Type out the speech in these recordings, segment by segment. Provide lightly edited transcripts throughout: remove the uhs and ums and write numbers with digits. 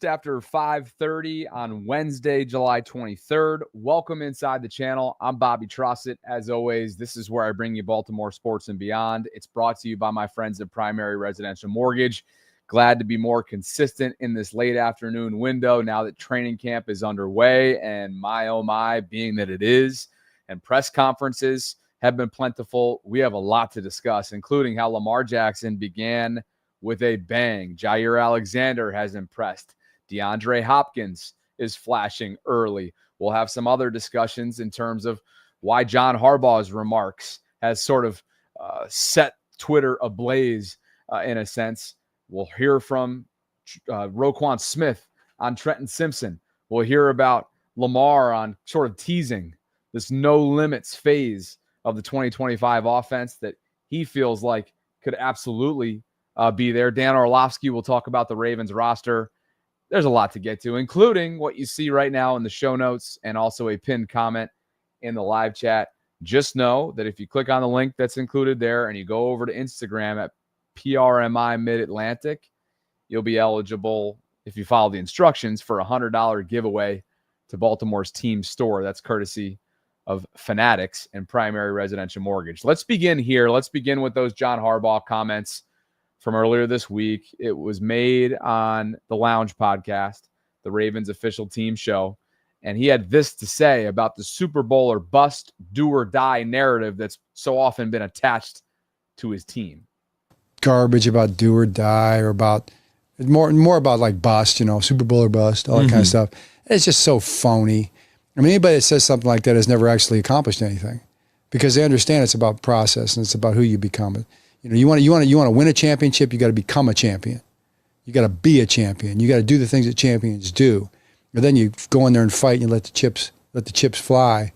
after 5:30 on Wednesday, July 23rd. Welcome inside the channel. I'm bobtrosset. As always, this is where I bring you Baltimore sports and beyond. It's brought to you by my friends at Primary Residential Mortgage. Glad to be more consistent in this late afternoon window now that training camp is underway. And my, oh my, being that it is, and press conferences have been plentiful. We have a lot to discuss, including how Lamar Jackson began with a bang. Jair Alexander has impressed. DeAndre Hopkins is flashing early. We'll have some other discussions in terms of why John Harbaugh's remarks has sort of set Twitter ablaze in a sense. We'll hear from Roquan Smith on Trenton Simpson. We'll hear about Lamar on sort of teasing this no limits phase of the 2025 offense that he feels like could absolutely be there. Dan Orlovsky will talk about the Ravens roster. There's a lot to get to, including what you see right now in the show notes and also a pinned comment in the live chat. Just know that if you click on the link that's included there and you go over to Instagram at PRMI Mid-Atlantic, you'll be eligible, if you follow the instructions, for a $100 giveaway to Baltimore's team store. That's courtesy of Fanatics and Primary Residential Mortgage. Let's begin here. Let's begin with those John Harbaugh comments from earlier this week. It was made on the Lounge podcast, the Ravens official team show, and he had this to say about the Super Bowl or bust, do or die narrative that's so often been attached to his team. Garbage about do or die, or about more about like bust, Super Bowl or bust, all that kind of stuff. It's just so phony. I mean, anybody that says something like that has never actually accomplished anything, because they understand it's about process and it's about who you become. You want to win a championship, you got to become a champion. You got to be a champion. You got to do the things that champions do. And then you go in there and fight and you let the chips fly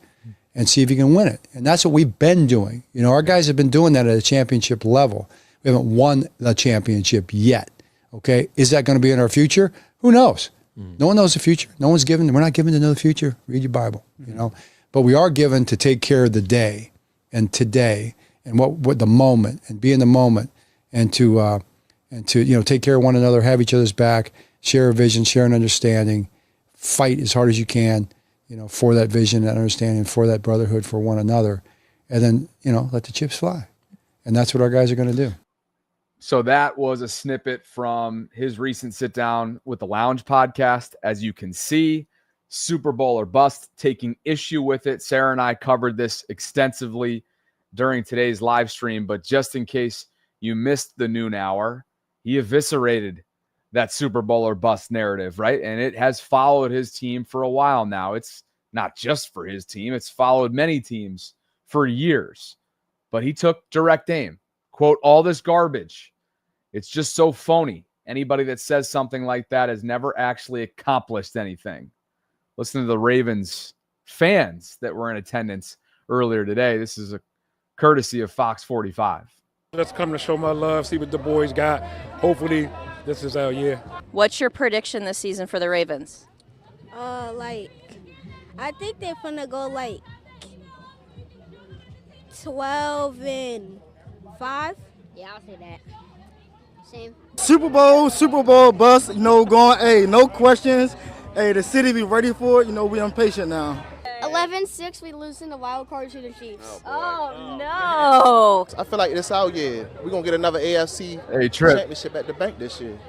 and see if you can win it. And that's what we've been doing. Our guys have been doing that at a championship level. We haven't won the championship yet. Okay? Is that going to be in our future? Who knows? No one knows the future. We're not given to know the future. Read your Bible, But we are given to take care of the day and today and what the moment, and be in the moment, and to take care of one another, have each other's back, share a vision, share an understanding, fight as hard as you can, for that vision, that understanding, for that brotherhood, for one another, and then let the chips fly. And that's what our guys are going to do. So that was a snippet from his recent sit down with the Lounge podcast. As you can see, Super Bowl or bust, taking issue with it. Sarah and I covered this extensively during today's live stream, but just in case you missed the noon hour, he eviscerated that Super Bowl or bust narrative, right? And it has followed his team for a while now. It's not just for his team. It's followed many teams for years. But he took direct aim. Quote, all this garbage. It's just so phony. Anybody that says something like that has never actually accomplished anything. Listen to the Ravens fans that were in attendance earlier today. This is a courtesy of Fox 45. Let's come to show my love, see what the boys got. Hopefully, this is our year. What's your prediction this season for the Ravens? I think they're gonna go 12-5. Yeah, I'll say that. Same. Super Bowl bust, going, no questions. Hey, the city be ready for it. We impatient now. 11-6, we lose in the wild card to the Chiefs. Oh no. I feel like this our year. We're going to get another AFC championship at the bank this year.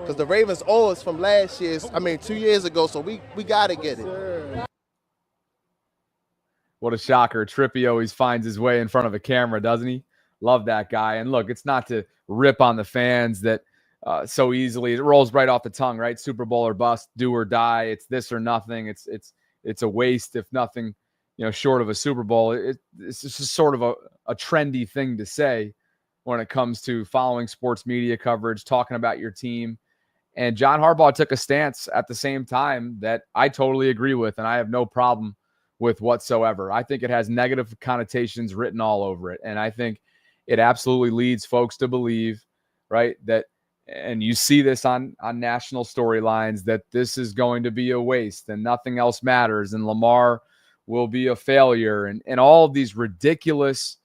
Because the Ravens owe us from last year, 2 years ago, so we got to get it. What a shocker. Trippy always finds his way in front of a camera, doesn't he? Love that guy. And look, it's not to rip on the fans that so easily. It rolls right off the tongue, right? Super Bowl or bust, do or die. It's this or nothing. It's a waste if nothing, short of a Super Bowl. It's just sort of a trendy thing to say when it comes to following sports media coverage, talking about your team. And John Harbaugh took a stance at the same time that I totally agree with, and I have no problem with whatsoever. I think it has negative connotations written all over it. And I think it absolutely leads folks to believe, right, that, and you see this on national storylines, that this is going to be a waste and nothing else matters and Lamar will be a failure and all of these ridiculous,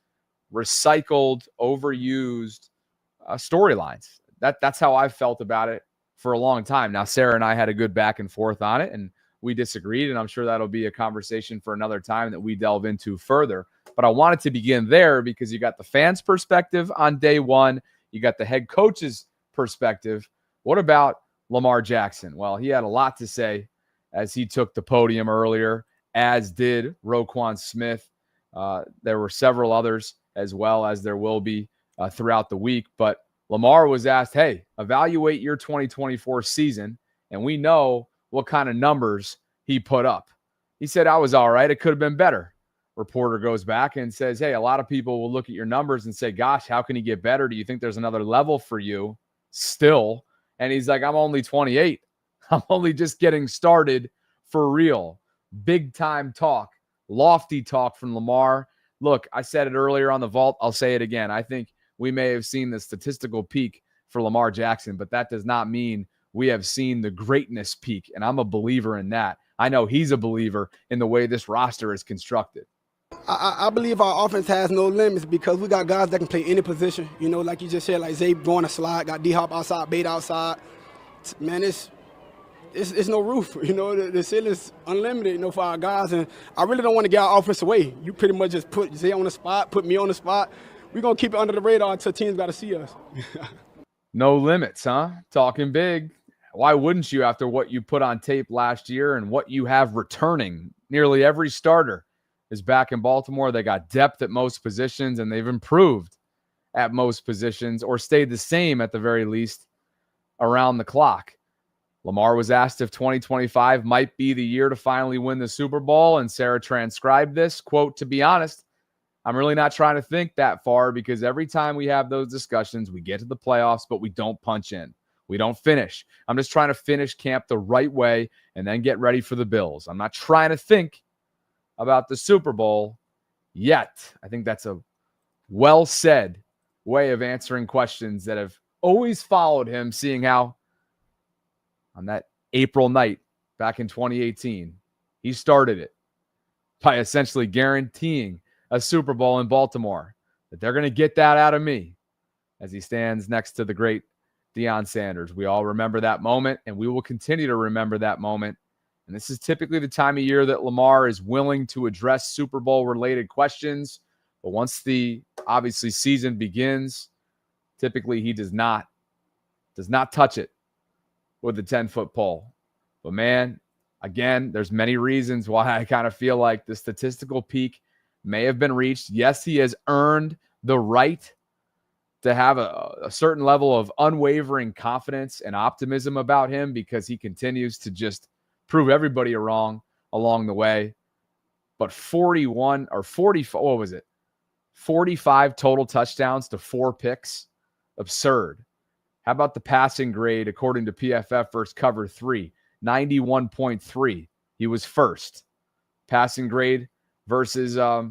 recycled, overused storylines. That's how I've felt about it for a long time. Now, Sarah and I had a good back and forth on it, and we disagreed, and I'm sure that'll be a conversation for another time that we delve into further. But I wanted to begin there because you got the fans' perspective on day one. You got the head coach's perspective. What about Lamar Jackson? Well, he had a lot to say as he took the podium earlier, as did Roquan Smith. There were several others as well, as there will be throughout the week. But Lamar was asked, hey, evaluate your 2024 season, and we know what kind of numbers he put up. He said, I was all right. It could have been better. Reporter goes back and says, hey, a lot of people will look at your numbers and say, gosh, how can he get better? Do you think there's another level for you still? And he's like, I'm only 28. I'm only just getting started for real. Big time talk, lofty talk from Lamar. Look, I said it earlier on the vault. I'll say it again. I think we may have seen the statistical peak for Lamar Jackson, but that does not mean we have seen the greatness peak, and I'm a believer in that. I know he's a believer in the way this roster is constructed. I believe our offense has no limits because we got guys that can play any position. You know, like you just said, like Zay going to slide, got D-Hop outside, Bait outside. Man, it's no roof. You know, the ceiling's unlimited, you know, for our guys. And I really don't want to get our offense away. You pretty much just put Zay on the spot, put me on the spot. We're going to keep it under the radar until teams got to see us. No limits, huh? Talking big. Why wouldn't you after what you put on tape last year and what you have returning? Nearly every starter is back in Baltimore. They got depth at most positions, and they've improved at most positions or stayed the same at the very least around the clock. Lamar was asked if 2025 might be the year to finally win the Super Bowl, and Sarah transcribed this, quote, to be honest, I'm really not trying to think that far because every time we have those discussions, we get to the playoffs, but we don't punch in. We don't finish. I'm just trying to finish camp the right way and then get ready for the Bills. I'm not trying to think about the Super Bowl yet. I think that's a well-said way of answering questions that have always followed him, seeing how on that April night back in 2018, he started it by essentially guaranteeing a Super Bowl in Baltimore, that they're going to get that out of me as he stands next to the great Deion Sanders. We all remember that moment, and we will continue to remember that moment. And this is typically the time of year that Lamar is willing to address Super Bowl-related questions. But once the, obviously, season begins, typically he does not touch it with the 10-foot pole. But, man, again, there's many reasons why I kind of feel like the statistical peak may have been reached. Yes, he has earned the right to have a certain level of unwavering confidence and optimism about him because he continues to just prove everybody wrong along the way. But 45 total touchdowns to 4 picks. Absurd. How about the passing grade according to PFF versus cover 3? 91.3. He was first. Passing grade versus, I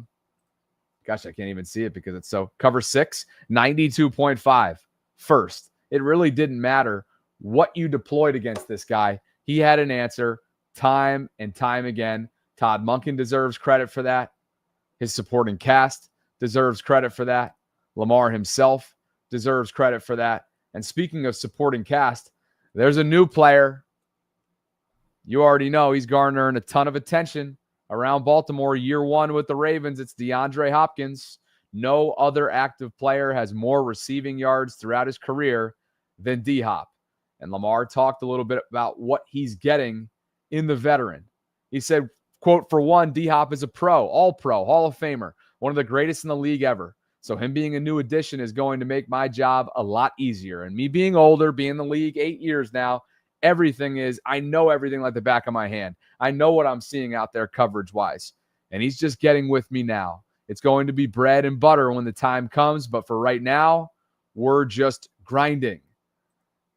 can't even see it because it's so, cover 6, 92.5. First. It really didn't matter what you deployed against this guy. He had an answer time and time again. Todd Monken deserves credit for that. His supporting cast deserves credit for that. Lamar himself deserves credit for that. And speaking of supporting cast, there's a new player. You already know he's garnering a ton of attention around Baltimore. Year one with the Ravens, it's DeAndre Hopkins. No other active player has more receiving yards throughout his career than D-Hop. And Lamar talked a little bit about what he's getting in the veteran. He said, quote, for one, D-Hop is a pro, all-pro, Hall of Famer, one of the greatest in the league ever. So him being a new addition is going to make my job a lot easier. And me being older, being in the league 8 years now, I know everything like the back of my hand. I know what I'm seeing out there coverage-wise. And he's just getting with me now. It's going to be bread and butter when the time comes. But for right now, we're just grinding.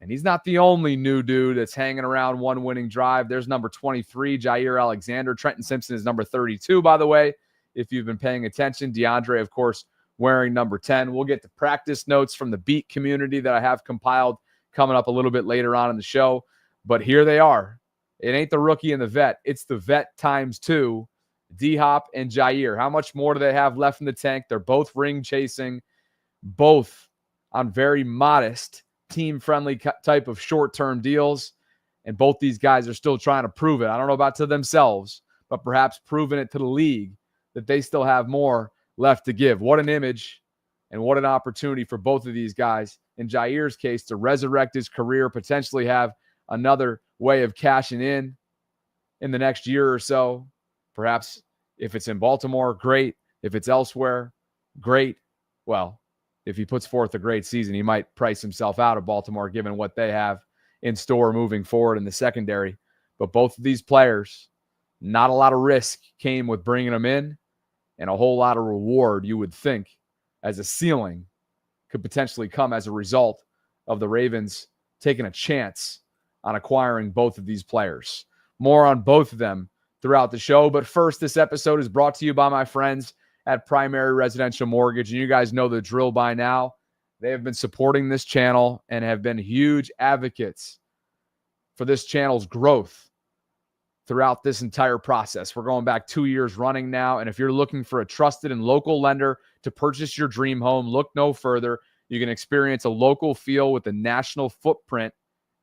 And he's not the only new dude that's hanging around one winning drive. There's number 23, Jair Alexander. Trenton Simpson is number 32, by the way, if you've been paying attention. DeAndre, of course, wearing number 10. We'll get the practice notes from the beat community that I have compiled coming up a little bit later on in the show. But here they are. It ain't the rookie and the vet. It's the vet times 2, D-Hop and Jair. How much more do they have left in the tank? They're both ring chasing, both on very modest team-friendly type of short-term deals. And both these guys are still trying to prove it. I don't know about to themselves, but perhaps proving it to the league that they still have more left to give. What an image and what an opportunity for both of these guys. In Jair's case, to resurrect his career, potentially have another way of cashing in the next year or so. Perhaps if it's in Baltimore, great. If it's elsewhere, great. Well, if he puts forth a great season, he might price himself out of Baltimore given what they have in store moving forward in the secondary. But both of these players, not a lot of risk came with bringing them in, and a whole lot of reward, you would think, as a ceiling could potentially come as a result of the Ravens taking a chance on acquiring both of these players. More on both of them throughout the show. But first, this episode is brought to you by my friends at Primary Residential Mortgage. And you guys know the drill by now. They have been supporting this channel and have been huge advocates for this channel's growth throughout this entire process. We're going back 2 years running now. And if you're looking for a trusted and local lender to purchase your dream home, look no further. You can experience a local feel with a national footprint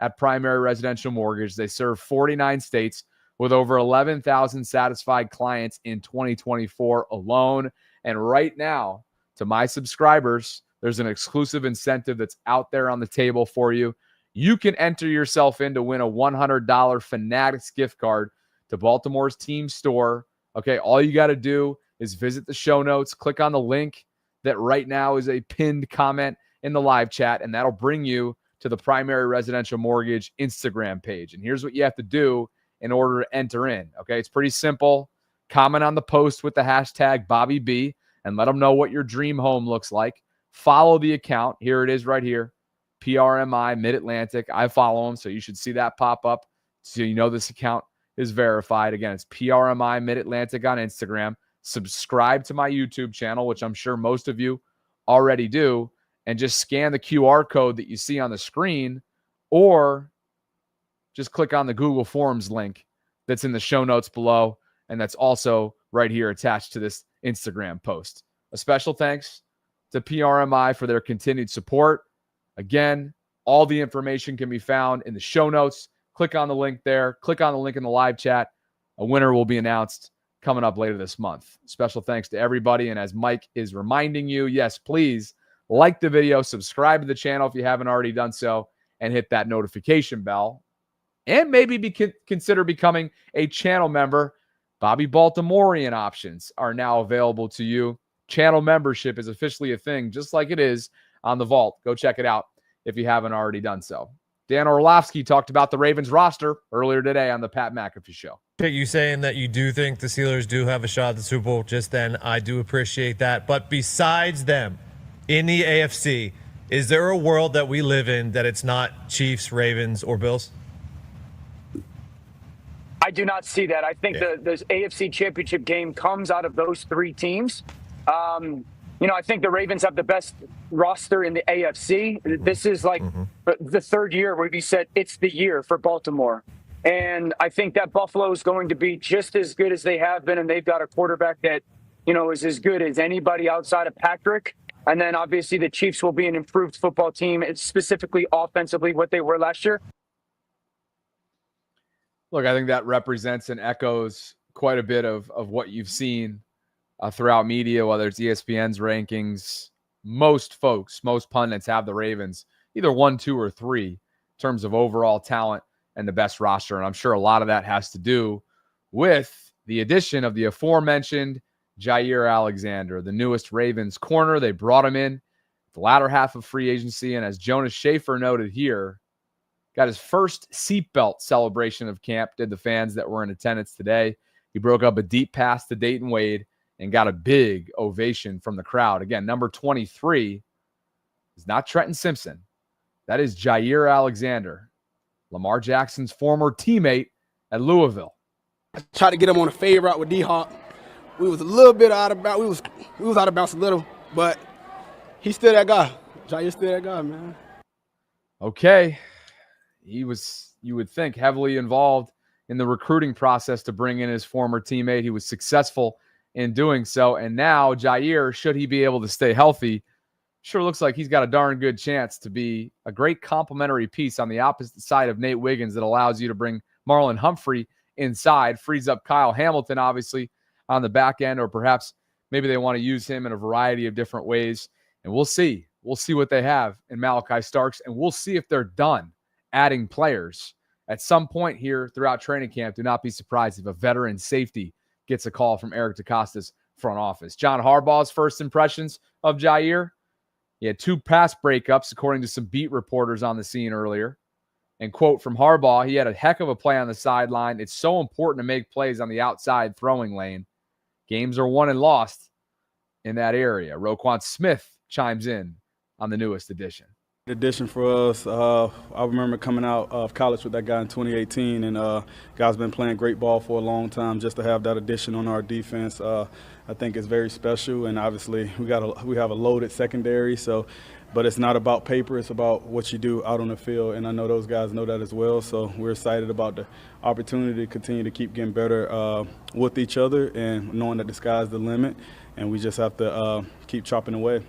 at Primary Residential Mortgage. They serve 49 states with over 11,000 satisfied clients in 2024 alone. And right now, to my subscribers, there's an exclusive incentive that's out there on the table for you. You can enter yourself in to win a $100 Fanatics gift card to Baltimore's team store. Okay, all you got to do is visit the show notes, click on the link that right now is a pinned comment in the live chat, and that'll bring you to the Primary Residential Mortgage Instagram page. And here's what you have to do in order to enter in. Okay, it's pretty simple. Comment on the post with the hashtag BobbyB and let them know what your dream home looks like. Follow the account. Here it is right here. PRMI Mid-Atlantic. I follow them, so you should see that pop up so you know this account is verified. Again, it's PRMI Mid-Atlantic on Instagram. Subscribe to my YouTube channel, which I'm sure most of you already do, and just scan the QR code that you see on the screen, or just click on the Google Forms link that's in the show notes below, and that's also right here attached to this Instagram post. A special thanks to PRMI for their continued support. Again, all the information can be found in the show notes. Click on the link there. Click on the link in the live chat. A winner will be announced coming up later this month. Special thanks to everybody. And as Mike is reminding you, yes, please like the video, subscribe to the channel if you haven't already done so, and hit that notification bell. And maybe consider becoming a channel member. Bobby Baltimorean options are now available to you. Channel membership is officially a thing, just like it is on the Vault. Go check it out if you haven't already done so. Dan Orlovsky talked about the Ravens roster earlier today on the Pat McAfee Show. You saying that you do think the Steelers do have a shot at the Super Bowl just then, I do appreciate that. But besides them, in the AFC, is there a world that we live in that it's not Chiefs, Ravens, or Bills? I do not see that. I think the AFC Championship game comes out of those three teams. I think the Ravens have the best roster in the AFC. This is like the third year where we said it's the year for Baltimore. And I think that Buffalo is going to be just as good as they have been, and they've got a quarterback that, is as good as anybody outside of Patrick. And then obviously the Chiefs will be an improved football team. It's specifically offensively what they were last year. Look, I think that represents and echoes quite a bit of what you've seen throughout media, whether it's ESPN's rankings. Most pundits have the Ravens either 1, 2, or 3 in terms of overall talent and the best roster. And I'm sure a lot of that has to do with the addition of the aforementioned Jair Alexander, the newest Ravens corner. They brought him in the latter half of free agency. And as Jonas Schaefer noted here, got his first seatbelt celebration of camp, did the fans that were in attendance today. He broke up a deep pass to Dayton Wade and got a big ovation from the crowd. Again, number 23 is not Trenton Simpson. That is Jair Alexander, Lamar Jackson's former teammate at Louisville. I tried to get him on a fade route with D-Hop. We was a little bit out of bounds. We was out of bounds a little, but he's still that guy. Jair's still that guy, man. Okay. He was, you would think, heavily involved in the recruiting process to bring in his former teammate. He was successful in doing so. And now Jair, should he be able to stay healthy, sure looks like he's got a darn good chance to be a great complementary piece on the opposite side of Nate Wiggins that allows you to bring Marlon Humphrey inside, frees up Kyle Hamilton, obviously, on the back end, or perhaps maybe they want to use him in a variety of different ways. And we'll see. We'll see what they have in Malachi Starks, and we'll see if they're done adding players. At some point here throughout training camp, do not be surprised if a veteran safety gets a call from Eric DeCosta's front office. John Harbaugh's first impressions of Jair. He had 2 pass breakups, according to some beat reporters on the scene earlier. And quote from Harbaugh, he had a heck of a play on the sideline. It's so important to make plays on the outside throwing lane. Games are won and lost in that area. Roquan Smith chimes in on the newest edition. Addition for us. I remember coming out of college with that guy in 2018, and guy's been playing great ball for a long time. Just to have that addition on our defense, I think is very special. And obviously, we have a loaded secondary. But it's not about paper; it's about what you do out on the field. And I know those guys know that as well. So we're excited about the opportunity to continue to keep getting better with each other, and knowing that the sky's the limit, and we just have to keep chopping away.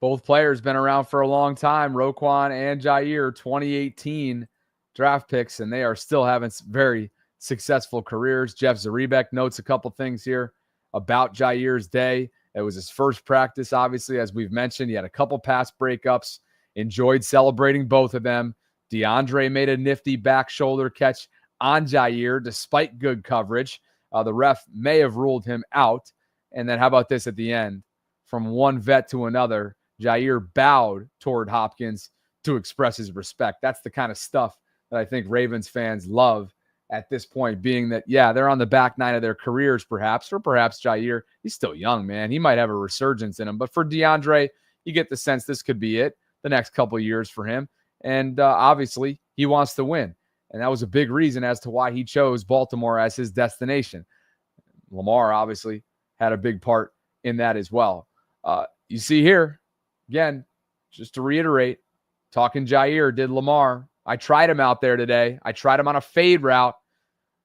Both players been around for a long time, Roquan and Jair, 2018 draft picks, and they are still having very successful careers. Jeff Zaribek notes a couple things here about Jair's day. It was his first practice, obviously, as we've mentioned. He had a couple pass breakups, enjoyed celebrating both of them. DeAndre made a nifty back shoulder catch on Jair, despite good coverage. The ref may have ruled him out. And then how about this at the end? From one vet to another, Jair bowed toward Hopkins to express his respect. That's the kind of stuff that I think Ravens fans love at this point, being that, yeah, they're on the back nine of their careers perhaps, or perhaps Jair, he's still young, man. He might have a resurgence in him. But for DeAndre, you get the sense this could be it the next couple of years for him. And obviously, he wants to win. And that was a big reason as to why he chose Baltimore as his destination. Lamar obviously had a big part in that as well. You see here, again, just to reiterate, talking Jair, did Lamar. I tried him out there today. I tried him on a fade route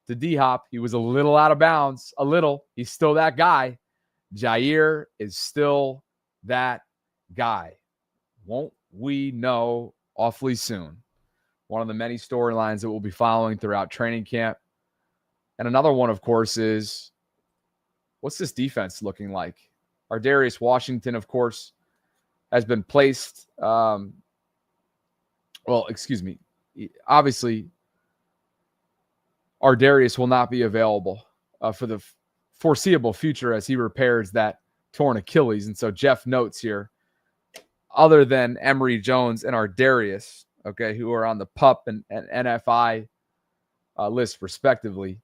to D-Hop. He was a little out of bounds. A little. He's still that guy. Jair is still that guy. Won't we know awfully soon? One of the many storylines that we'll be following throughout training camp. And another one, of course, is what's this defense looking like? Ardarius Washington, of course, has been placed. Obviously, Ardarius will not be available for the foreseeable future as he repairs that torn Achilles. And so Jeff notes here, other than Emory Jones and Ardarius, okay, who are on the PUP and NFI list respectively,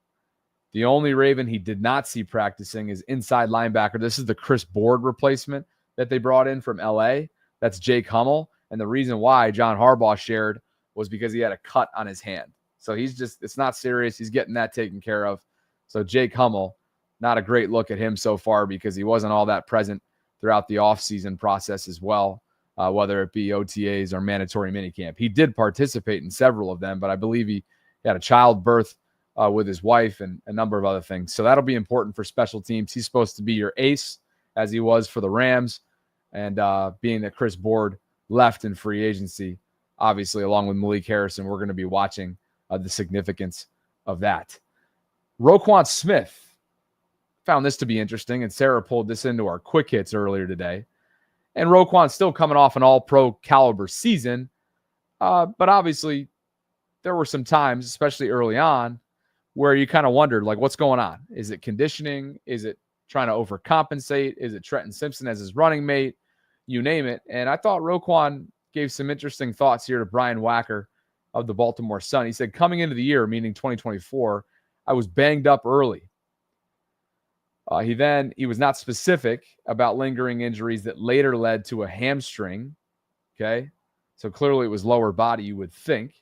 the only Raven he did not see practicing is inside linebacker. This is the Chris Board replacement that they brought in from LA. That's Jake Hummel. And the reason why John Harbaugh shared was because he had a cut on his hand. So it's not serious. He's getting that taken care of. So Jake Hummel, not a great look at him so far because he wasn't all that present throughout the offseason process as well, whether it be OTAs or mandatory minicamp. He did participate in several of them, but I believe he had a childbirth with his wife and a number of other things. So that'll be important for special teams. He's supposed to be your ace, as he was for the Rams. And being that Chris Board left in free agency, obviously, along with Malik Harrison, we're going to be watching the significance of that. Roquan Smith found this to be interesting, and Sarah pulled this into our quick hits earlier today. And Roquan's still coming off an all-pro caliber season, but obviously there were some times, especially early on, where you kind of wondered, like, what's going on? Is it conditioning? Is it trying to overcompensate? Is it Trenton Simpson as his running mate? You name it. And I thought Roquan gave some interesting thoughts here to Brian Wacker of the Baltimore Sun. He said, coming into the year, meaning 2024, I was banged up early. He was not specific about lingering injuries that later led to a hamstring. Okay. So clearly it was lower body, you would think.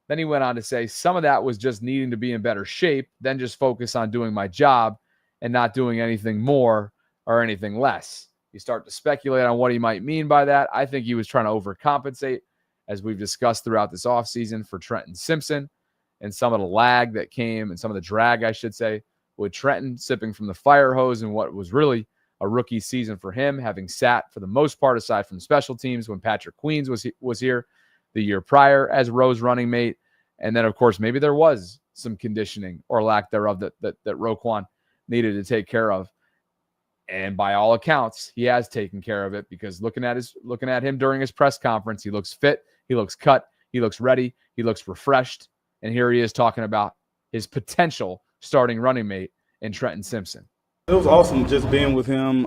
Then he went on to say some of that was just needing to be in better shape, then just focus on doing my job and not doing anything more or anything less. You start to speculate on what he might mean by that. I think he was trying to overcompensate, as we've discussed throughout this offseason, for Trenton Simpson and some of the lag that came and some of the drag, I should say, with Trenton sipping from the fire hose and what was really a rookie season for him, having sat for the most part, aside from special teams, when Patrick Queens was here the year prior as Rowe's running mate. And then, of course, maybe there was some conditioning or lack thereof that Roquan needed to take care of. And by all accounts, he has taken care of it, because looking at him during his press conference, he looks fit, he looks cut, he looks ready, he looks refreshed. And here he is talking about his potential starting running mate in Trenton Simpson. It was awesome just being with him.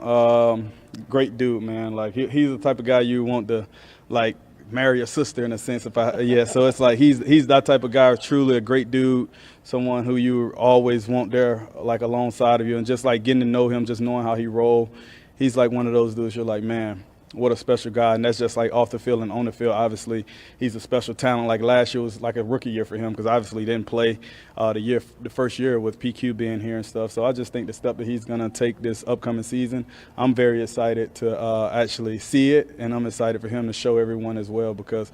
Great dude, man. Like he's the type of guy you want to like marry a sister in a sense. So it's like he's that type of guy. Truly a great dude, someone who you always want there, like alongside of you, and just like getting to know him, just knowing how he roll. He's like one of those dudes. You're like, man, what a special guy. And that's just like off the field and on the field. Obviously, he's a special talent. Like last year was like a rookie year for him, because obviously he didn't play the first year with PQ being here and stuff. So I just think the step that he's going to take this upcoming season, I'm very excited to actually see it, and I'm excited for him to show everyone as well, because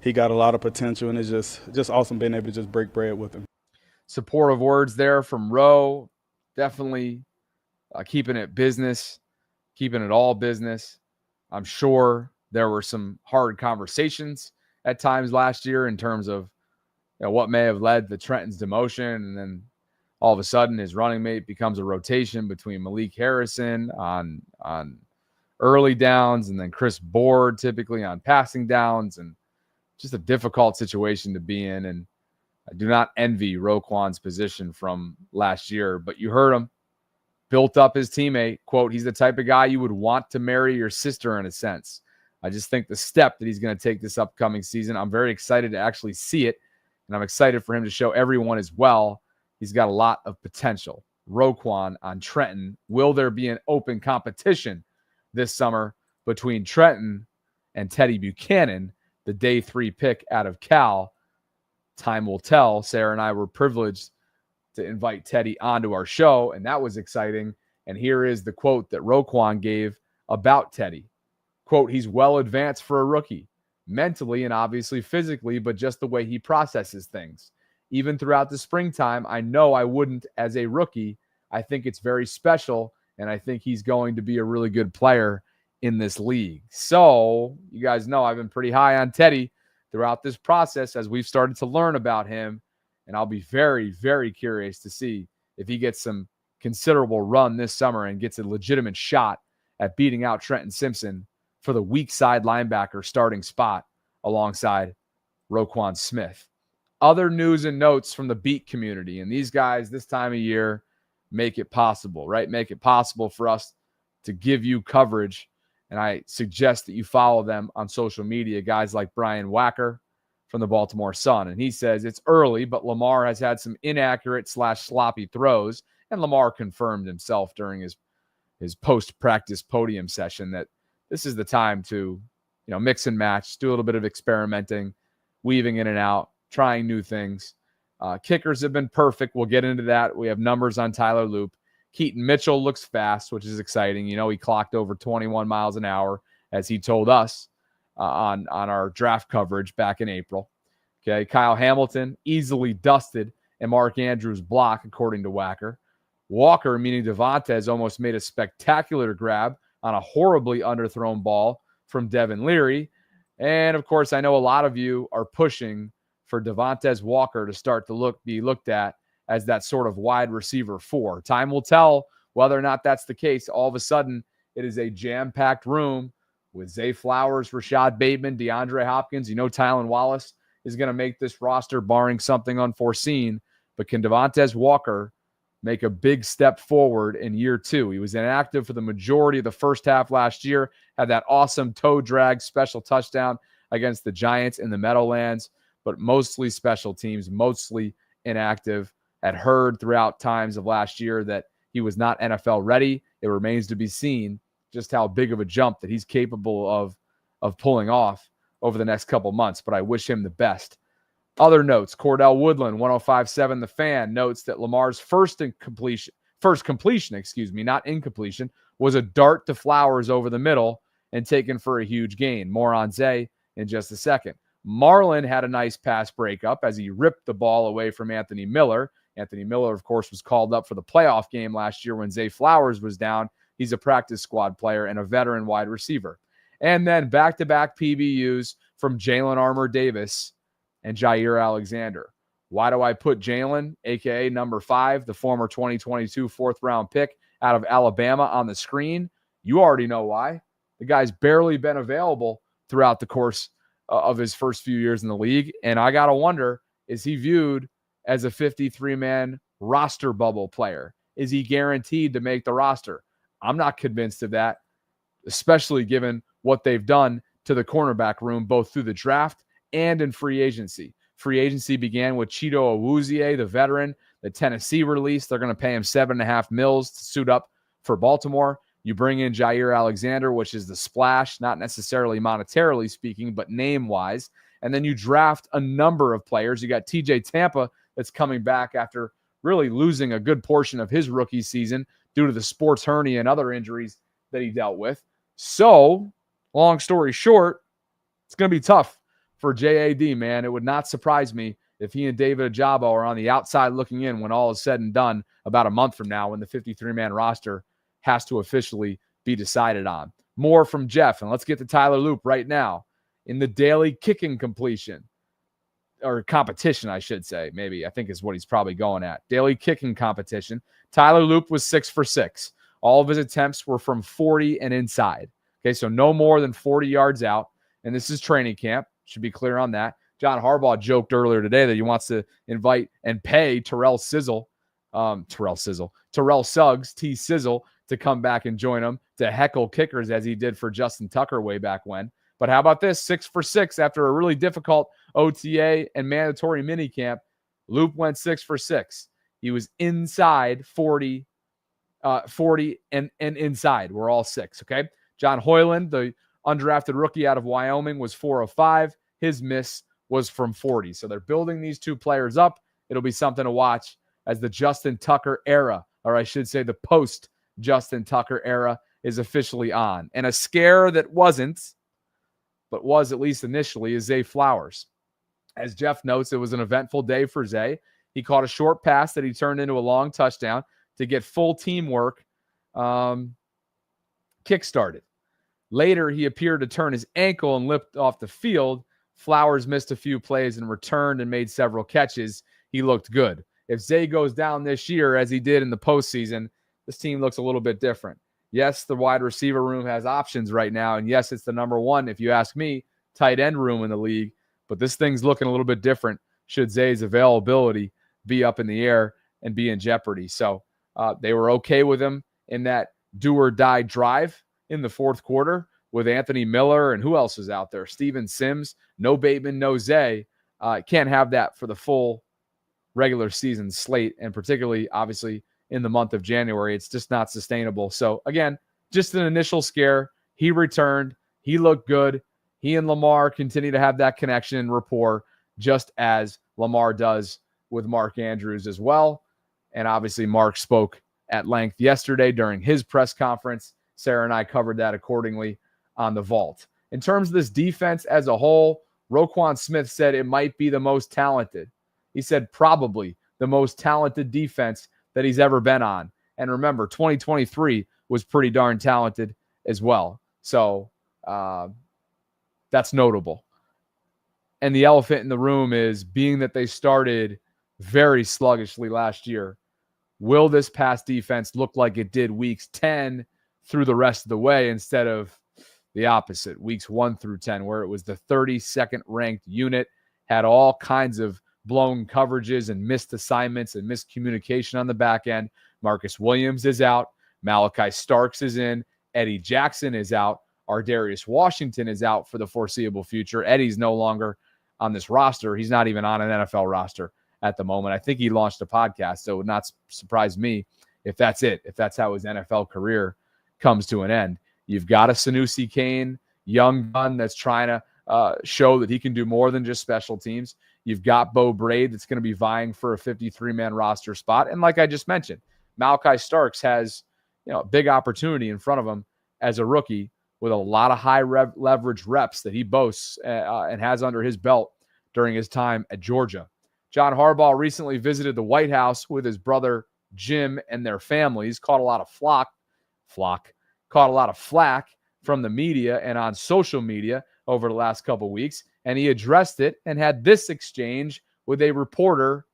he got a lot of potential, and it's just awesome being able to just break bread with him. Supportive words there from Rowe. Definitely keeping it business, keeping it all business. I'm sure there were some hard conversations at times last year in terms of what may have led to Trenton's demotion. And then all of a sudden his running mate becomes a rotation between Malik Harrison on early downs, and then Chris Board typically on passing downs, and just a difficult situation to be in. And I do not envy Roquan's position from last year, but you heard him. Built up his teammate. Quote, he's the type of guy you would want to marry your sister in a sense. I just think the step that he's going to take this upcoming season, I'm very excited to actually see it, and I'm excited for him to show everyone as well. He's got a lot of potential. Roquan on Trenton. Will there be an open competition this summer between Trenton and Teddy Buchanan, the day 3 pick out of Cal? Time will tell. Sarah and I were privileged to invite Teddy onto our show, and that was exciting. And here is the quote that Roquan gave about Teddy. Quote, he's well advanced for a rookie, mentally and obviously physically, but just the way he processes things. Even throughout the springtime, I know I wouldn't as a rookie. I think it's very special, and I think he's going to be a really good player in this league. So you guys know I've been pretty high on Teddy throughout this process as we've started to learn about him. And I'll be very, very curious to see if he gets some considerable run this summer and gets a legitimate shot at beating out Trenton Simpson for the weak side linebacker starting spot alongside Roquan Smith. Other news and notes from the beat community. And these guys this time of year make it possible, right? Make it possible for us to give you coverage. And I suggest that you follow them on social media, guys like Brian Wacker from the Baltimore Sun. And he says it's early, but Lamar has had some inaccurate / sloppy throws. And Lamar confirmed himself during his post-practice podium session that this is the time to, mix and match, do a little bit of experimenting, weaving in and out, trying new things. Kickers have been perfect. We'll get into that. We have numbers on Tyler Loop. Keaton Mitchell looks fast, which is exciting. He clocked over 21 miles an hour, as he told us on our draft coverage back in April. Okay, Kyle Hamilton easily dusted and Mark Andrews' block, according to Wacker. Walker, meaning Devontae, almost made a spectacular grab on a horribly underthrown ball from Devin Leary. And, of course, I know a lot of you are pushing for Devontae Walker to start to be looked at as that sort of wide receiver 4. Time will tell whether or not that's the case. All of a sudden, it is a jam-packed room with Zay Flowers, Rashad Bateman, DeAndre Hopkins. Tylan Wallace is going to make this roster barring something unforeseen. But can Devontae Walker make a big step forward in year 2? He was inactive for the majority of the first half last year, had that awesome toe drag special touchdown against the Giants in the Meadowlands, but mostly special teams, mostly inactive. Had heard throughout times of last year that he was not NFL ready. It remains to be seen just how big of a jump that he's capable of pulling off over the next couple months, but I wish him the best. Other notes, Cordell Woodland, 105.7 The Fan, notes that Lamar's first completion, not incompletion, was a dart to Flowers over the middle and taken for a huge gain. More on Zay in just a second. Marlon had a nice pass breakup as he ripped the ball away from Anthony Miller. Anthony Miller, of course, was called up for the playoff game last year when Zay Flowers was down He's a practice squad player and a veteran wide receiver. And then back-to-back PBUs from Jalen Armour-Davis and Jair Alexander. Why do I put Jalen, a.k.a. number 5, the former 2022 fourth-round pick out of Alabama, on the screen? You already know why. The guy's barely been available throughout the course of his first few years in the league. And I got to wonder, is he viewed as a 53-man roster bubble player? Is he guaranteed to make the roster? I'm not convinced of that, especially given what they've done to the cornerback room, both through the draft and in free agency. Free agency began with Chido Awuzie, the veteran, the Tennessee release. They're going to pay him $7.5 million to suit up for Baltimore. You bring in Jair Alexander, which is the splash, not necessarily monetarily speaking, but name-wise. And then you draft a number of players. You got TJ Tampa that's coming back after really losing a good portion of his rookie season due to the sports hernia and other injuries that he dealt with. So, long story short, it's going to be tough for JAD, man. It would not surprise me if he and David Ajabo are on the outside looking in when all is said and done about a month from now, when the 53-man roster has to officially be decided on. More from Jeff, and let's get to Tyler Loop right now. In the daily kicking completion, or competition, I should say, maybe, I think is what he's probably going at. Daily kicking competition. Tyler Loop was 6 for 6. All of his attempts were from 40 and inside. Okay, so no more than 40 yards out. And this is training camp. Should be clear on that. John Harbaugh joked earlier today that he wants to invite and pay Terrell Suggs, T. Sizzle, to come back and join him to heckle kickers as he did for Justin Tucker way back when. But how about this? 6 for 6 after a really difficult OTA and mandatory minicamp. Loop went 6 for 6. He was inside 40 and inside. We're all 6, okay? John Hoyland, the undrafted rookie out of Wyoming, was 4 of 5. His miss was from 40. So they're building these two players up. It'll be something to watch as the Justin Tucker era, or I should say the post-Justin Tucker era, is officially on. And a scare that wasn't, but was at least initially, is Zay Flowers. As Jeff notes, it was an eventful day for Zay. He caught a short pass that he turned into a long touchdown to get full teamwork kick-started. Later, he appeared to turn his ankle and limped off the field. Flowers missed a few plays and returned and made several catches. He looked good. If Zay goes down this year, as he did in the postseason, this team looks a little bit different. Yes, the wide receiver room has options right now, and yes, it's the number one, if you ask me, tight end room in the league, but this thing's looking a little bit different should Zay's availability be up in the air and be in jeopardy. So they were okay with him in that do-or-die drive in the fourth quarter with Anthony Miller, and who else is out there? Steven Sims, no Bateman, no Zay. Can't have that for the full regular season slate, and particularly, obviously, in the month of January. It's just not sustainable. So, again, just an initial scare. He returned. He looked good. He and Lamar continue to have that connection and rapport, just as Lamar does with Mark Andrews as well. And obviously, Mark spoke at length yesterday during his press conference. Sarah and I covered that accordingly on the vault. In terms of this defense as a whole, Roquan Smith said it might be the most talented. He said probably the most talented defense that he's ever been on. And remember, 2023 was pretty darn talented as well. So that's notable. And the elephant in the room is, being that they started very sluggishly last year, will this pass defense look like it did weeks 10 through the rest of the way instead of the opposite, weeks 1 through 10, where it was the 32nd ranked unit, had all kinds of blown coverages and missed assignments and miscommunication on the back end. Marcus Williams is out. Malachi Starks is in. Eddie Jackson is out. Ardarius Washington is out for the foreseeable future. Eddie's no longer on this roster. He's not even on an NFL roster at the moment. I think he launched a podcast, so it would not surprise me if that's it, if that's how his NFL career comes to an end. You've got a Sanusi Kane, young gun that's trying to show that he can do more than just special teams. You've got Bo Braid that's going to be vying for a 53-man roster spot. And like I just mentioned, Malachi Starks has a big opportunity in front of him as a rookie with a lot of high leverage reps that he boasts and has under his belt during his time at Georgia. John Harbaugh recently visited the White House with his brother Jim and their families, caught a lot of flack caught a lot of flack from the media and on social media over the last couple of weeks, and he addressed it and had this exchange with a reporter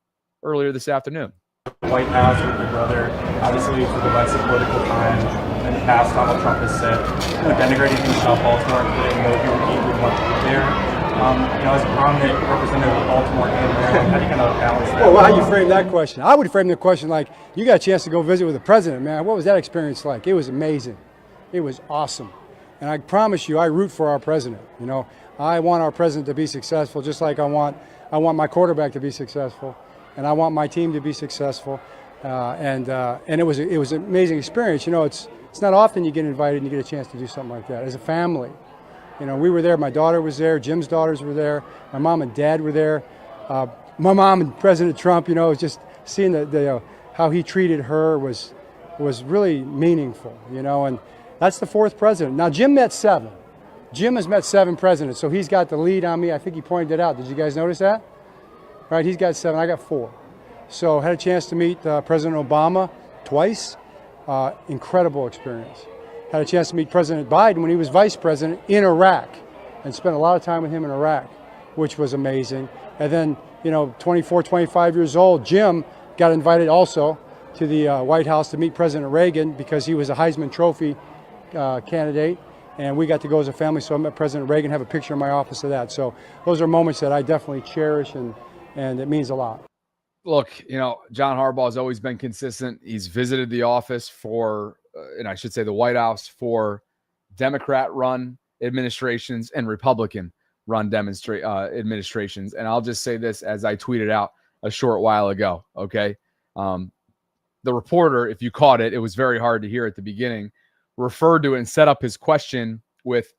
earlier this afternoon. White House with your brother, obviously for the less political time in the past, Donald Trump has said, denigrating things about Baltimore, including he would want to be there. As a prominent representative of Baltimore and Maryland, how are you going to balance that? Well, how you frame that question? I would frame the question like, you got a chance to go visit with the president, man. What was that experience like? It was amazing. It was awesome. And I promise you, I root for our president. I want our president to be successful, just like I want my quarterback to be successful, and I want my team to be successful. And it was an amazing experience. It's not often you get invited and you get a chance to do something like that as a family. We were there. My daughter was there. Jim's daughters were there. My mom and dad were there. My mom and President Trump. Just seeing the how he treated her was really meaningful. And that's the 4th president. Now Jim met 7. Jim has met 7 presidents, so he's got the lead on me. I think he pointed it out. Did you guys notice that? Right, he's got 7. I got 4. So had a chance to meet President Obama twice. Incredible experience. Had a chance to meet President Biden when he was vice president in Iraq and spent a lot of time with him in Iraq, which was amazing. And then, 24, 25 years old, Jim got invited also to the White House to meet President Reagan because he was a Heisman Trophy candidate. And we got to go as a family, so I met President Reagan, have a picture in my office of that. So those are moments that I definitely cherish, and it means a lot. Look, John Harbaugh has always been consistent. He's visited the office for, and I should say the White House, for Democrat-run administrations and Republican-run administrations. And I'll just say this as I tweeted out a short while ago, okay? The reporter, if you caught it, it was very hard to hear at the beginning, referred to it and set up his question with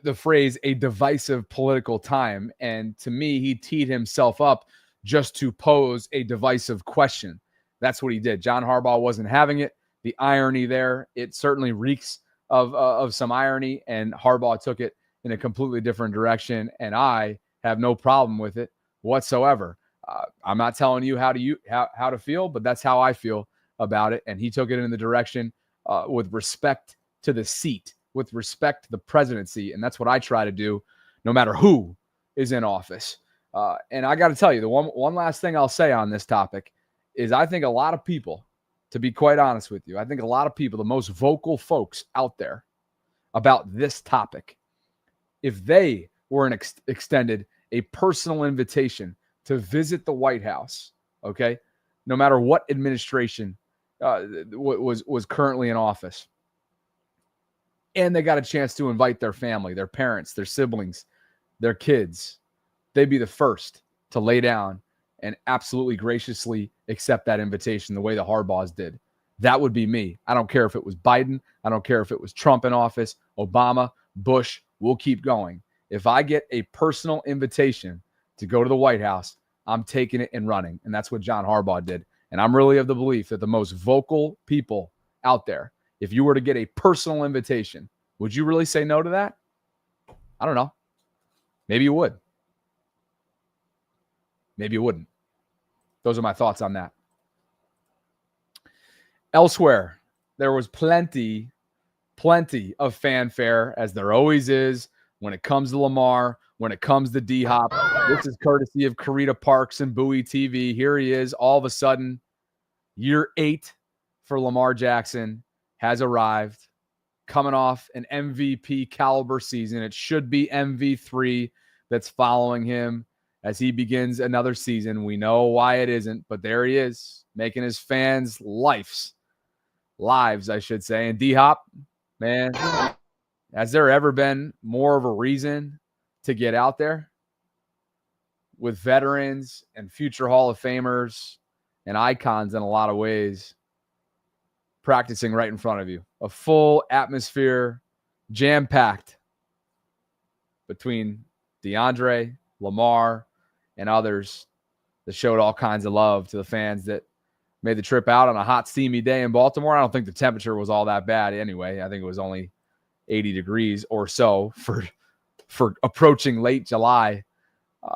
the phrase, a divisive political time. And to me, he teed himself up just to pose a divisive question. That's what he did. John Harbaugh wasn't having it. The irony there, it certainly reeks of some irony, and Harbaugh took it in a completely different direction, and I have no problem with it whatsoever. I'm not telling you how to feel, but that's how I feel about it, and he took it in the direction with respect to the seat, with respect to the presidency, and that's what I try to do no matter who is in office. And I got to tell you, the one last thing I'll say on this topic is I think a lot of people, to be quite honest with you, I think a lot of people, the most vocal folks out there about this topic, if they were extended a personal invitation to visit the White House, okay, no matter what administration was currently in office, and they got a chance to invite their family, their parents, their siblings, their kids, they'd be the first to lay down and absolutely graciously accept that invitation the way the Harbaughs did. That would be me. I don't care if it was Biden. I don't care if it was Trump in office, Obama, Bush. We'll keep going. If I get a personal invitation to go to the White House, I'm taking it and running. And that's what John Harbaugh did. And I'm really of the belief that the most vocal people out there, if you were to get a personal invitation, would you really say no to that? I don't know. Maybe you would. Maybe you wouldn't. Those are my thoughts on that. Elsewhere, there was plenty of fanfare, as there always is, when it comes to Lamar, when it comes to D-Hop. This is courtesy of Karita Parks and Bowie TV. Here he is, all of a sudden, year 8 for Lamar Jackson has arrived, coming off an MVP caliber season. It should be MV3 that's following him as he begins another season. We know why it isn't, but there he is, making his fans' lives, I should say. And D-Hop, man, has there ever been more of a reason to get out there with veterans and future Hall of Famers and icons in a lot of ways practicing right in front of you? A full atmosphere, jam-packed between DeAndre, Lamar, and others that showed all kinds of love to the fans that made the trip out on a hot, steamy day in Baltimore. I don't think the temperature was all that bad anyway. I think it was only 80 degrees or so for approaching late July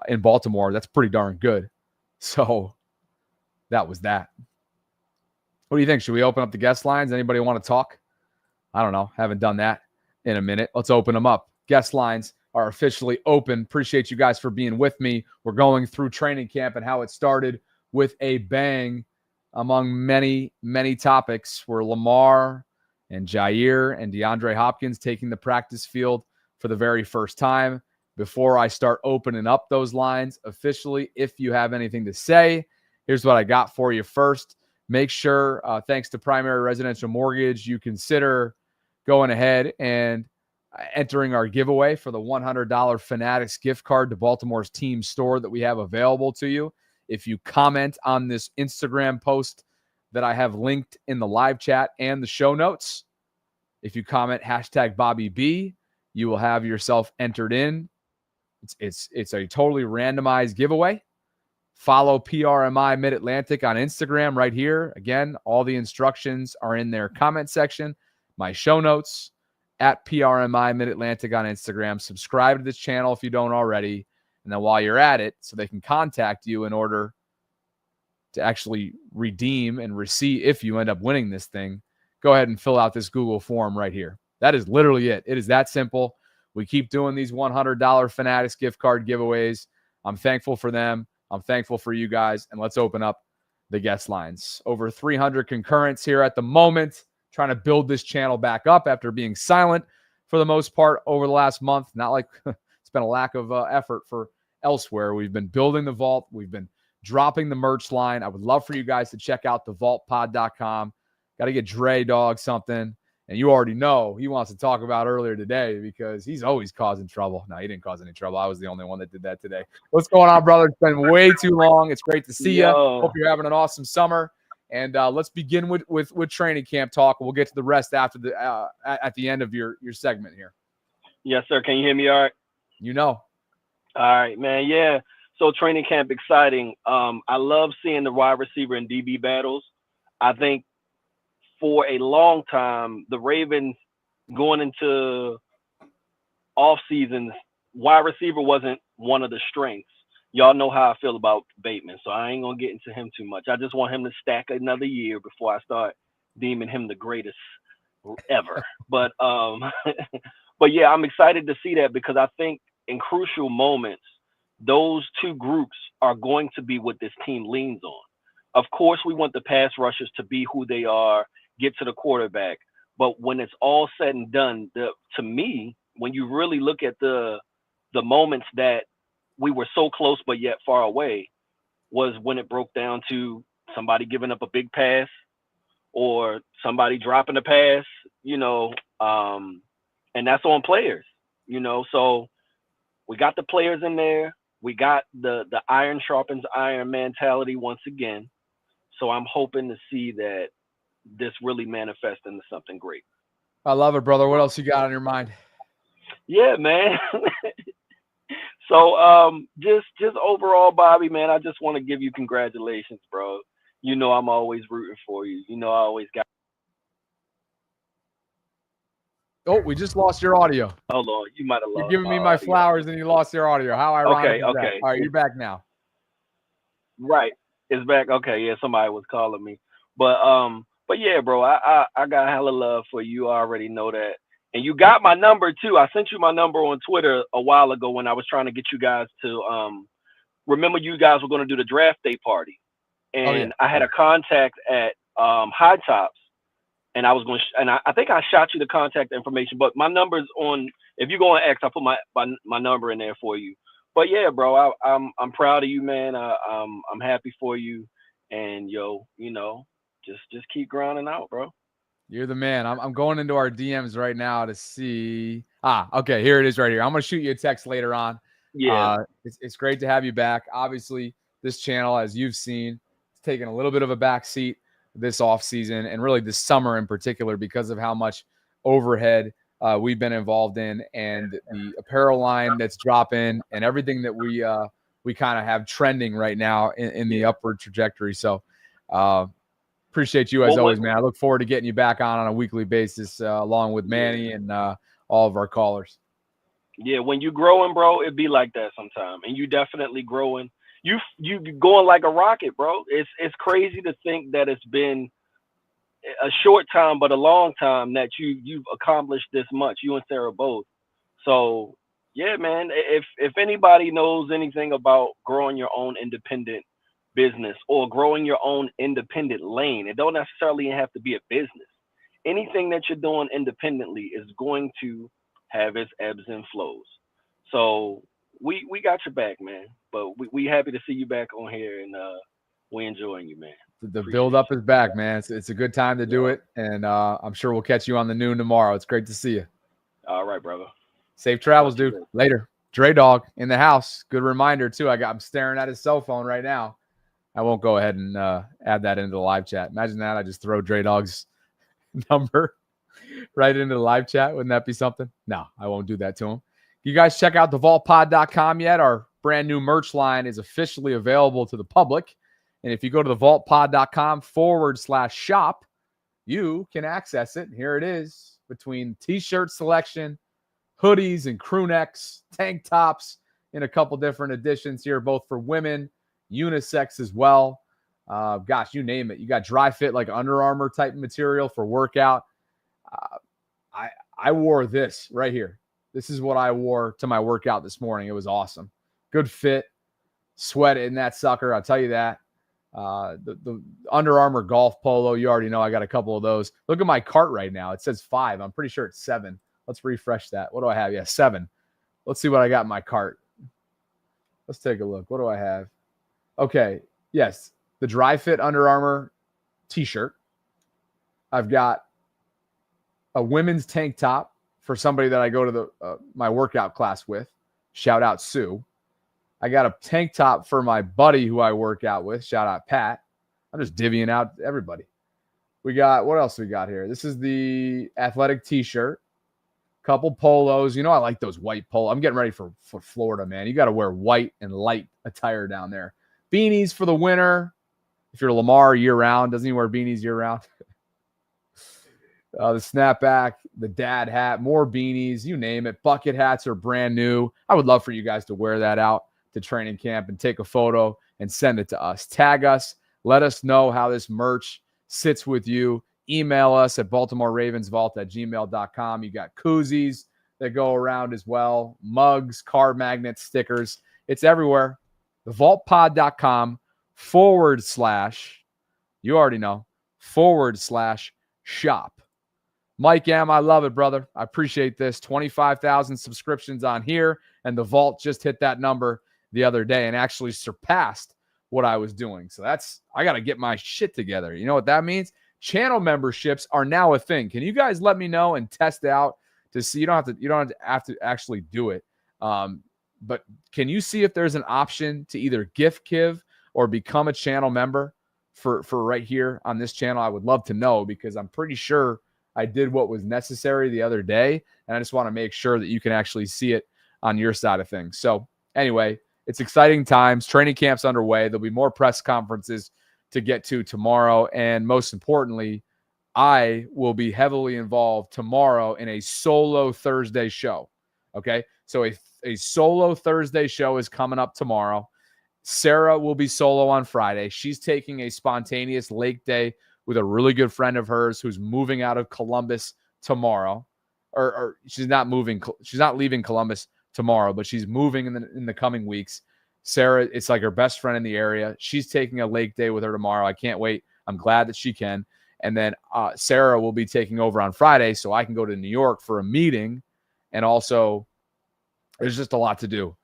in Baltimore. That's pretty darn good. So that was that. What do you think? Should we open up the guest lines? Anybody want to talk? I don't know. Haven't done that in a minute. Let's open them up. Guest lines are officially open. Appreciate you guys for being with me. We're going through training camp and how it started with a bang among many, many topics. Were Lamar and Jair and DeAndre Hopkins taking the practice field for the very first time. Before I start opening up those lines officially, if you have anything to say, here's what I got for you first. Make sure, thanks to Primary Residential Mortgage, you consider going ahead and entering our giveaway for the $100 Fanatics gift card to Baltimore's team store that we have available to you. If you comment on this Instagram post that I have linked in the live chat and the show notes, if you comment hashtag Bobby B, you will have yourself entered in. It's a totally randomized giveaway. Follow PRMI Mid-Atlantic on Instagram right here. Again, all the instructions are in their comment section. My show notes at PRMI Mid-Atlantic on Instagram. Subscribe to this channel if you don't already. And then while you're at it, so they can contact you in order to actually redeem and receive, if you end up winning this thing, go ahead and fill out this Google form right here. That is literally it. It is that simple. We keep doing these $100 Fanatics gift card giveaways. I'm thankful for them. I'm thankful for you guys. And let's open up the guest lines. Over 300 concurrents here at the moment, trying to build this channel back up after being silent for the most part over the last month. Not like it's been a lack of effort for elsewhere. We've been building the vault. We've been dropping the merch line. I would love for you guys to check out thevaultpod.com. Got to get Dre Dog something. And you already know he wants to talk about earlier today because he's always causing trouble. No, he didn't cause any trouble. I was the only one that did that today. What's going on, brother? It's been way too long. It's great to see you. Hope you're having an awesome summer. And let's begin with training camp talk. We'll get to the rest after at the end of your segment here. Yes, sir. Can you hear me all right? You know. All right, man. Yeah. So training camp exciting. I love seeing the wide receiver and DB battles. I think for a long time, the Ravens going into off seasons, wide receiver wasn't one of the strengths. Y'all know how I feel about Bateman, so I ain't gonna get into him too much. I just want him to stack another year before I start deeming him the greatest ever. But but yeah, I'm excited to see that because I think in crucial moments, those two groups are going to be what this team leans on. Of course, we want the pass rushers to be who they are, get to the quarterback. But when it's all said and done, to me, when you really look at the moments that we were so close but yet far away, was when it broke down to somebody giving up a big pass or somebody dropping a pass, and that's on players, So we got the players in there. We got the iron sharpens iron mentality once again. So I'm hoping to see that this really manifests into something great. I love it, brother. What else you got on your mind? Yeah, man. So just overall, Bobby, man, I just want to give you congratulations, bro. I'm always rooting for you. I always got. Oh, we just lost your audio. Oh, Lord, you might have lost. You're giving me my flowers and you lost your audio. How ironic is that? Okay. All right, you're back now. Right. It's back. Okay, yeah, somebody was calling me. But yeah, bro, I got hella love for you. I already know that. And you got my number too. I sent you my number on Twitter a while ago when I was trying to get you guys to remember you guys were going to do the draft day party. And I had a contact at High Tops, and I was going to and I think I shot you the contact information, but my number's on. If you go on X, I put my number in there for you. But yeah, bro, I'm proud of you, man. I'm happy for you, and just keep grinding out, bro. You're the man. I'm going into our DMs right now to see. Okay, here it is right here. I'm gonna shoot you a text later on. Yeah, it's great to have you back. Obviously, this channel, as you've seen, it's taken a little bit of a back seat this off season and really this summer in particular because of how much overhead we've been involved in, and the apparel line that's dropping, and everything that we kind of have trending right now in the upward trajectory. So appreciate you as always, man. I look forward to getting you back on a weekly basis along with Manny and all of our callers. Yeah, when you growing, bro, it be like that sometime, and you definitely growing. You going like a rocket, bro. It's crazy to think that it's been a short time, but a long time that you've accomplished this much, you and Sarah both. So yeah, man, if anybody knows anything about growing your own independent business or growing your own independent lane, it don't necessarily have to be a business. Anything that you're doing independently is going to have its ebbs and flows. So we got your back, man. But we happy to see you back on here, and we enjoying you, man. The build up is back, man. It's a good time to do it, and I'm sure we'll catch you on the noon tomorrow. It's great to see you. All right, brother. Safe travels, dude. Later. Dre Dog in the house. Good reminder too. I'm staring at his cell phone right now. I won't go ahead and add that into the live chat. Imagine that. I just throw Dre Dog's number right into the live chat. Wouldn't that be something? No, I won't do that to him. You guys check out thevaultpod.com yet? Our brand new merch line is officially available to the public. And if you go to thevaultpod.com/shop, you can access it. Here it is, between t-shirt selection, hoodies and crew necks, tank tops in a couple different editions here, both for women, unisex as well. Gosh, you name it. You got dry fit, like Under Armour type material for workout. I wore this right here. This is what I wore to my workout this morning. It was awesome. Good fit. Sweat in that sucker, I'll tell you that. The Under Armour golf polo, you already know I got a couple of those. Look at my cart right now. It says 5. I'm pretty sure it's 7. Let's refresh that. What do I have? Yeah, 7. Let's see what I got in my cart. Let's take a look. What do I have? Okay. Yes. The dry fit Under Armour t-shirt. I've got a women's tank top for somebody that I go to the my workout class with. Shout out Sue. I got a tank top for my buddy who I work out with. Shout out Pat. I'm just divvying out everybody. We got, what else we got here? This is the athletic t-shirt. Couple polos. You know, I like those white polos. I'm getting ready for Florida, man. You got to wear white and light attire down there. Beanies for the winter. If you're Lamar year-round, doesn't he wear beanies year-round? The snapback, the dad hat, more beanies, you name it. Bucket hats are brand new. I would love for you guys to wear that out to training camp and take a photo and send it to us. Tag us. Let us know how this merch sits with you. Email us at BaltimoreRavensVault@gmail.com. You got koozies that go around as well. Mugs, card magnets, stickers. It's everywhere. TheVaultPod.com / you already know, /shop. Mike M., I love it, brother. I appreciate this. 25,000 subscriptions on here, and the Vault just hit that number the other day and actually surpassed what I was doing. So I got to get my shit together. You know what that means? Channel memberships are now a thing. Can you guys let me know and test out to see? You don't have to actually do it. But can you see if there's an option to either gift give or become a channel member for right here on this channel? I would love to know, because I'm pretty sure I did what was necessary the other day, and I just want to make sure that you can actually see it on your side of things. So anyway, it's exciting times. Training camp's underway. There'll be more press conferences to get to tomorrow, and most importantly, I will be heavily involved tomorrow in a solo Thursday show. Okay, so a solo Thursday show is coming up tomorrow. Sarah will be solo on Friday. She's taking a spontaneous lake day with a really good friend of hers who's moving out of Columbus tomorrow. Or she's not leaving Columbus tomorrow, but she's moving in the coming weeks. Sarah, it's like her best friend in the area. She's taking a lake day with her tomorrow. I can't wait. I'm glad that she can. And then Sarah will be taking over on Friday, so I can go to New York for a meeting. And also, there's just a lot to do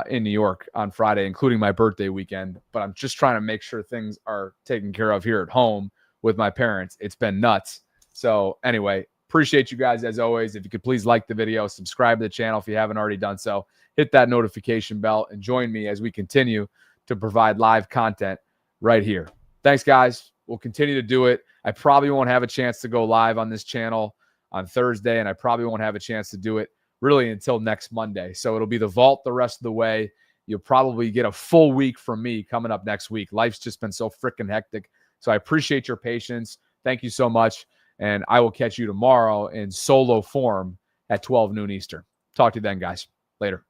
in New York on Friday, including my birthday weekend. But I'm just trying to make sure things are taken care of here at home with my parents. It's been nuts. So anyway, appreciate you guys as always. If you could please like the video, subscribe to the channel if you haven't already done so, hit that notification bell, and join me as we continue to provide live content right here. Thanks, guys. We'll continue to do it. I probably won't have a chance to go live on this channel on Thursday, and I probably won't have a chance to do it really until next Monday. So it'll be the Vault the rest of the way. You'll probably get a full week from me coming up next week. Life's just been so freaking hectic. So I appreciate your patience. Thank you so much. And I will catch you tomorrow in solo form at 12 noon Eastern. Talk to you then, guys. Later.